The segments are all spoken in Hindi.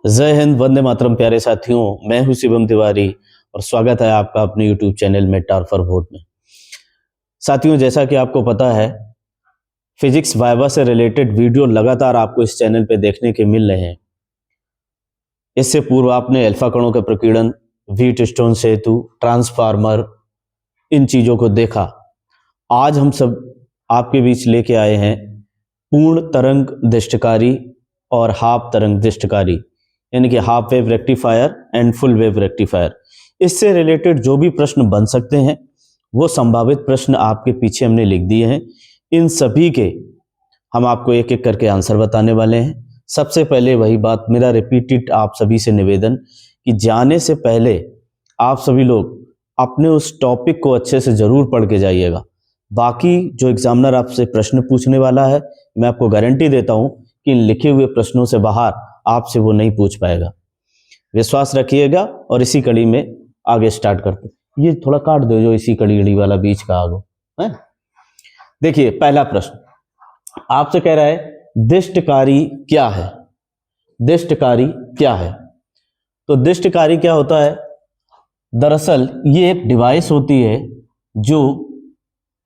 जय हिंद, वंदे मातरम। प्यारे साथियों, मैं हूं शिवम तिवारी और स्वागत है आपका अपने यूट्यूब चैनल में टार फॉर वोट में। साथियों, जैसा कि आपको पता है, फिजिक्स वाइवा से रिलेटेड वीडियो लगातार आपको इस चैनल पे देखने के मिल रहे हैं। इससे पूर्व आपने अल्फा कणों के प्रकीर्णन, व्हीटस्टोन सेतु, ट्रांसफार्मर, इन चीजों को देखा। आज हम सब आपके बीच लेके आए हैं पूर्ण तरंग दृष्टिकारी और हाफ तरंग दृष्टिकारी, यानी कि half wave rectifier and full wave rectifier. इससे रिलेटेड जो भी प्रश्न बन सकते हैं वो संभावित प्रश्न आपके पीछे हमने लिख दिए हैं। इन सभी के हम आपको एक एक करके आंसर बताने वाले हैं। सबसे पहले वही बात, मेरा रिपीटेड आप सभी से निवेदन कि जाने से पहले आप सभी लोग अपने उस टॉपिक को अच्छे से जरूर पढ़ के जाइएगा। बाकी जो एग्जामिनर आपसे प्रश्न पूछने वाला है, मैं आपको गारंटी देता हूं कि इन लिखे हुए प्रश्नों से बाहर आपसे वो नहीं पूछ पाएगा। विश्वास रखिएगा और इसी कड़ी में आगे स्टार्ट करते। ये थोड़ा काट दो जो इसी कड़ी वाला बीच का आगो है। देखिए, पहला प्रश्न आपसे कह रहा है दृष्टिकारी क्या है। दृष्टिकारी क्या है? तो दृष्टिकारी क्या होता है? दरअसल ये एक डिवाइस होती है जो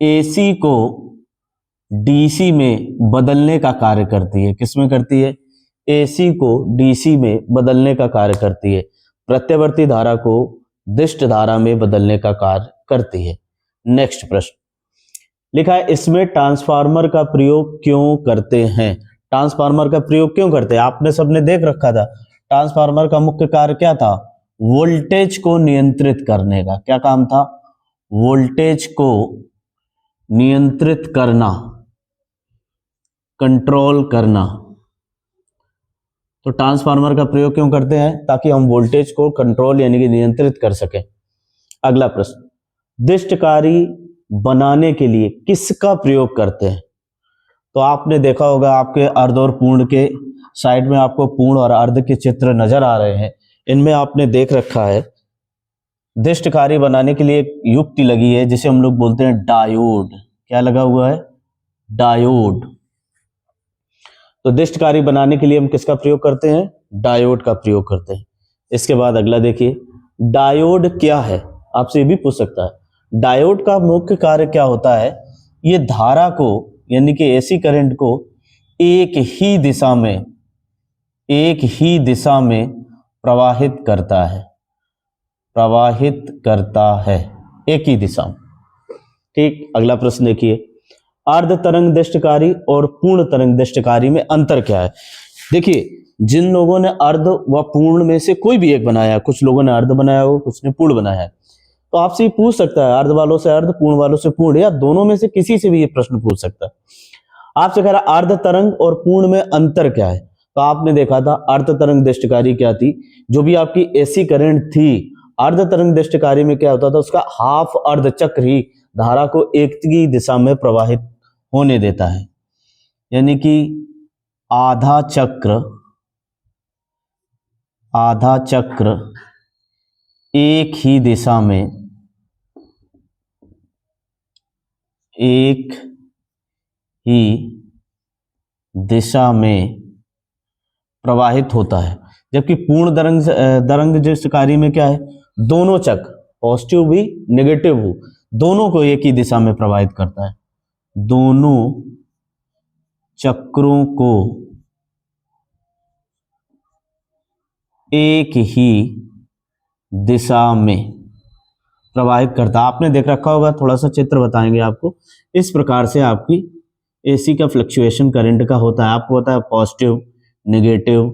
एसी को डीसी में बदलने का कार्य करती है। किसमें करती है? एसी को डीसी में बदलने का कार्य करती है। प्रत्यावर्ती धारा को दिष्ट धारा में बदलने का कार्य करती है। नेक्स्ट प्रश्न लिखा है, इसमें ट्रांसफार्मर का प्रयोग क्यों करते हैं? ट्रांसफार्मर का प्रयोग क्यों करते हैं? आपने सबने देख रखा था, ट्रांसफार्मर का मुख्य कार्य क्या था? वोल्टेज को नियंत्रित करने का। क्या काम था? वोल्टेज को नियंत्रित करना, कंट्रोल करना। तो ट्रांसफार्मर का प्रयोग क्यों करते हैं? ताकि हम वोल्टेज को कंट्रोल यानी कि नियंत्रित कर सकें। अगला प्रश्न, दृष्टिकारी बनाने के लिए किसका प्रयोग करते हैं? तो आपने देखा होगा आपके अर्ध और पूर्ण के साइड में आपको पूर्ण और अर्ध के चित्र नजर आ रहे हैं। इनमें आपने देख रखा है दृष्टिकारी बनाने के लिए एक युक्ति लगी है जिसे हम लोग बोलते हैं डायोड। क्या लगा हुआ है? डायोड। तो दृष्टिकारी बनाने के लिए हम किसका प्रयोग करते हैं? डायोड का प्रयोग करते हैं। इसके बाद अगला देखिए, डायोड क्या है? आपसे ये भी पूछ सकता है। डायोड का मुख्य कार्य क्या होता है? ये धारा को यानी कि एसी करंट को एक ही दिशा में प्रवाहित करता है। प्रवाहित करता है एक ही दिशा में। ठीक, अगला प्रश्न देखिए, अर्ध तरंग दृष्टिकारी और पूर्ण तरंग दृष्टिकारी में अंतर क्या है? देखिए, जिन लोगों ने अर्ध व पूर्ण में से कोई भी एक बनाया, कुछ लोगों ने अर्ध बनाया हो, कुछ ने पूर्ण बनाया है, तो आपसे ये पूछ सकता है अर्ध वालों से अर्ध, पूर्ण वालों से पूर्ण, या दोनों में से किसी से भी ये प्रश्न पूछ सकता है। आपसे कह रहा अर्ध तरंग और पूर्ण में अंतर क्या है? तो आपने देखा था अर्ध तरंग दृष्टिकारी क्या थी? जो भी आपकी एसी करंट थी, अर्ध तरंग दृष्टिकारी में क्या होता था? उसका हाफ अर्ध चक्र ही धारा को एक ही दिशा में प्रवाहित होने देता है, यानी कि आधा चक्र एक ही दिशा में प्रवाहित होता है। जबकि पूर्ण तरंग दृष्टिकारी में क्या है? दोनों चक्र, पॉजिटिव भी नेगेटिव भी, दोनों को एक ही दिशा में प्रवाहित करता है। दोनों चक्रों को एक ही दिशा में प्रवाहित करता है। आपने देख रखा होगा, थोड़ा सा चित्र बताएंगे आपको। इस प्रकार से आपकी एसी का फ्लक्चुएशन करंट का होता है। आपको होता है पॉजिटिव नेगेटिव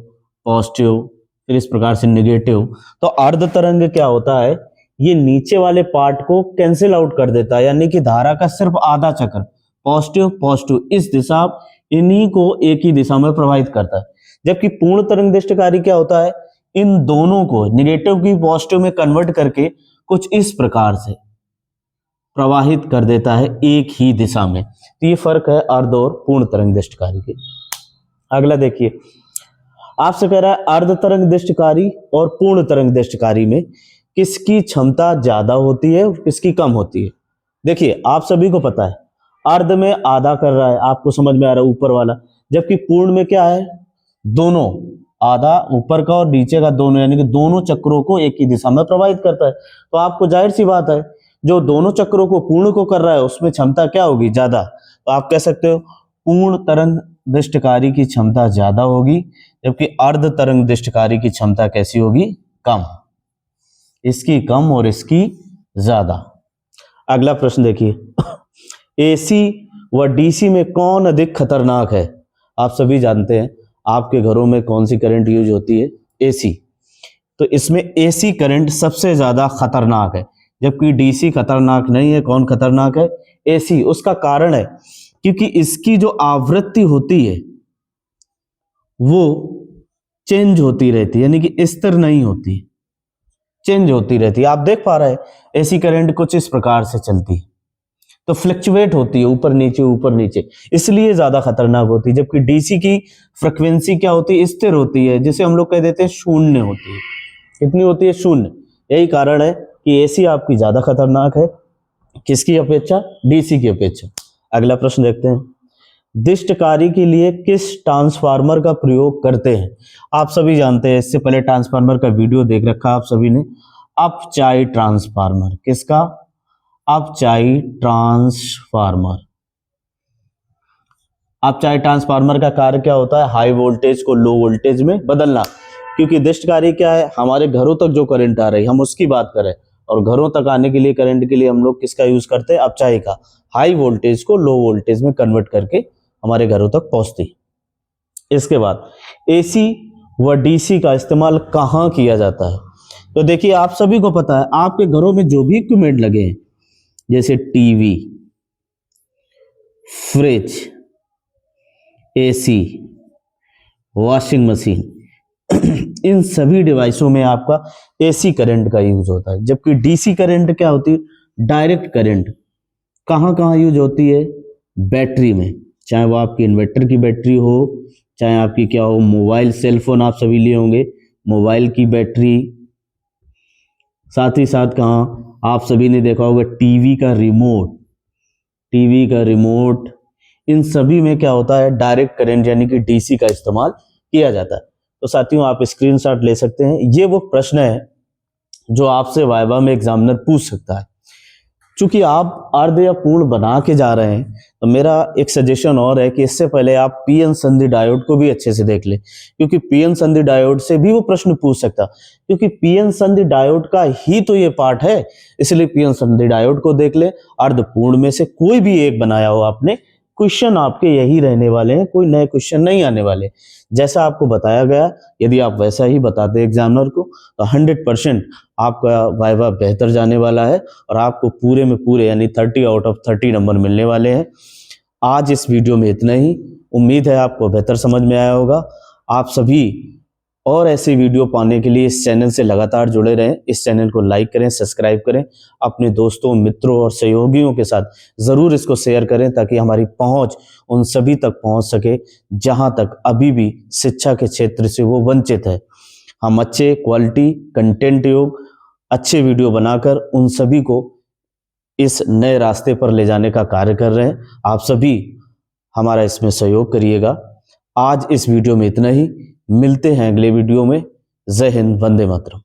पॉजिटिव, फिर इस प्रकार से नेगेटिव। तो अर्ध तरंग क्या होता है? ये नीचे वाले पार्ट को कैंसिल आउट कर देता है, यानी कि धारा का सिर्फ आधा चक्र पॉजिटिव पॉजिटिव इस दिशा, इन्हीं को एक ही दिशा में प्रवाहित करता है। जबकि पूर्ण तरंग दृष्टिकारी क्या होता है? इन दोनों को नेगेटिव की पॉजिटिव में कन्वर्ट करके कुछ इस प्रकार से प्रवाहित कर देता है एक ही दिशा में। तो ये फर्क है अर्ध और पूर्ण तरंग दृष्टिकारी के। अगला देखिए, आपसे कह रहा है अर्ध तरंग दृष्टिकारी और पूर्ण तरंग दृष्टिकारी में किसकी क्षमता ज्यादा होती है और किसकी कम होती है? देखिए, आप सभी को पता है अर्ध में आधा कर रहा है, आपको समझ में आ रहा है ऊपर वाला, जबकि पूर्ण में क्या है? दोनों आधा ऊपर का और नीचे का दोनों, यानी कि दोनों चक्रों को एक ही दिशा में प्रवाहित करता है। तो आपको जाहिर सी बात है, जो दोनों चक्रों को पूर्ण को कर रहा है उसमें क्षमता क्या होगी, ज्यादा। तो आप कह सकते हो पूर्ण तरंग दृष्टकारी की क्षमता ज्यादा होगी, जबकि अर्ध तरंग दृष्टकारी की क्षमता कैसी होगी, कम। इसकी कम और इसकी ज्यादा। अगला प्रश्न देखिए, एसी व डीसी में कौन अधिक खतरनाक है। आप सभी जानते हैं आपके घरों में कौन सी करंट यूज होती है, एसी। तो इसमें एसी करंट सबसे ज्यादा खतरनाक है, जबकि डीसी खतरनाक नहीं है। कौन खतरनाक है, एसी। उसका कारण है क्योंकि इसकी जो आवृत्ति होती है वो चेंज होती रहती है, यानी कि स्थिर नहीं होती, चेंज होती रहती है। आप देख पा रहे हैं एसी करंट कुछ इस प्रकार से चलती है, तो फ्लक्चुएट होती है, ऊपर नीचे, इसलिए ज्यादा खतरनाक होती है। जबकि डीसी की फ्रीक्वेंसी क्या होती है, स्थिर होती है, जिसे हम लोग कह देते हैं शून्य होती है। कितनी होती है, शून्य। यही कारण है कि एसी आपकी ज्यादा खतरनाक है, किसकी अपेक्षा, डीसी की अपेक्षा। अगला प्रश्न देखते हैं, दृष्टकारी के लिए किस ट्रांसफार्मर का प्रयोग करते हैं। आप सभी जानते हैं, इससे पहले ट्रांसफार्मर का वीडियो देख रखा आप सभी ने। अपचाई ट्रांसफार्मर, किसका, अपचाई ट्रांसफार्मर। अपचाई ट्रांसफार्मर का कार्य क्या होता है, हाई वोल्टेज को लो वोल्टेज में बदलना। क्योंकि दृष्टकारी क्या है, हमारे घरों तक जो करंट आ रही है हम उसकी बात करें, और घरों तक आने के लिए करंट के लिए हम लोग किसका यूज करते हैं, अपचाई का। हाई वोल्टेज को लो वोल्टेज में कन्वर्ट करके हमारे घरों तक पहुंचती। इसके बाद एसी व डीसी का इस्तेमाल कहां किया जाता है। तो देखिए आप सभी को पता है, आपके घरों में जो भी इक्विपमेंट लगे हैं, जैसे TV, fridge, AC, washing machine, इन सभी डिवाइसों में आपका एसी करंट का यूज होता है। जबकि डीसी करंट क्या होती है, डायरेक्ट करंट। कहां कहां यूज होती है, बैटरी में, चाहे वो आपकी इन्वर्टर की बैटरी हो, चाहे आपकी क्या हो, मोबाइल सेलफोन आप सभी लिए होंगे, मोबाइल की बैटरी। साथ ही साथ कहां, आप सभी ने देखा होगा टीवी का रिमोट, इन सभी में क्या होता है, डायरेक्ट करंट यानी कि डीसी का इस्तेमाल किया जाता है। तो साथियों आप स्क्रीनशॉट ले सकते हैं। ये वो प्रश्न है जो आपसे वाइवा में एग्जामिनर पूछ सकता है। चूंकि आप अर्ध या पूर्ण बना के जा रहे हैं, तो मेरा एक सजेशन और है कि इससे पहले आप पीएन संधि डायोड को भी अच्छे से देख ले, क्योंकि पीएन संधि डायोड से भी वो प्रश्न पूछ सकता, क्योंकि पीएन संधि डायोड का ही तो ये पार्ट है। इसलिए पीएन संधि डायोड को देख ले। अर्ध पूर्ण में से कोई भी एक बनाया हो आपने, क्वेश्चन आपके यही रहने वाले हैं, कोई नए क्वेश्चन नहीं आने वाले। जैसा आपको बताया गया, यदि आप वैसा ही बताते एग्जामिनर को, तो 100% आपका वाइवा बेहतर जाने वाला है, और आपको पूरे में पूरे यानी 30 आउट ऑफ 30 नंबर मिलने वाले हैं। आज इस वीडियो में इतना ही। उम्मीद है आपको बेहतर समझ में आया होगा। आप सभी और ऐसे वीडियो पाने के लिए इस चैनल से लगातार जुड़े रहें। इस चैनल को लाइक करें, सब्सक्राइब करें, अपने दोस्तों, मित्रों और सहयोगियों के साथ ज़रूर इसको शेयर करें, ताकि हमारी पहुंच उन सभी तक पहुंच सके जहां तक अभी भी शिक्षा के क्षेत्र से वो वंचित है। हम अच्छे क्वालिटी कंटेंट योग अच्छे वीडियो बनाकर उन सभी को इस नए रास्ते पर ले जाने का कार्य कर रहे हैं। आप सभी हमारा इसमें सहयोग करिएगा। आज इस वीडियो में इतना ही। मिलते हैं अगले वीडियो में। जय हिंद, वंदे मातरम।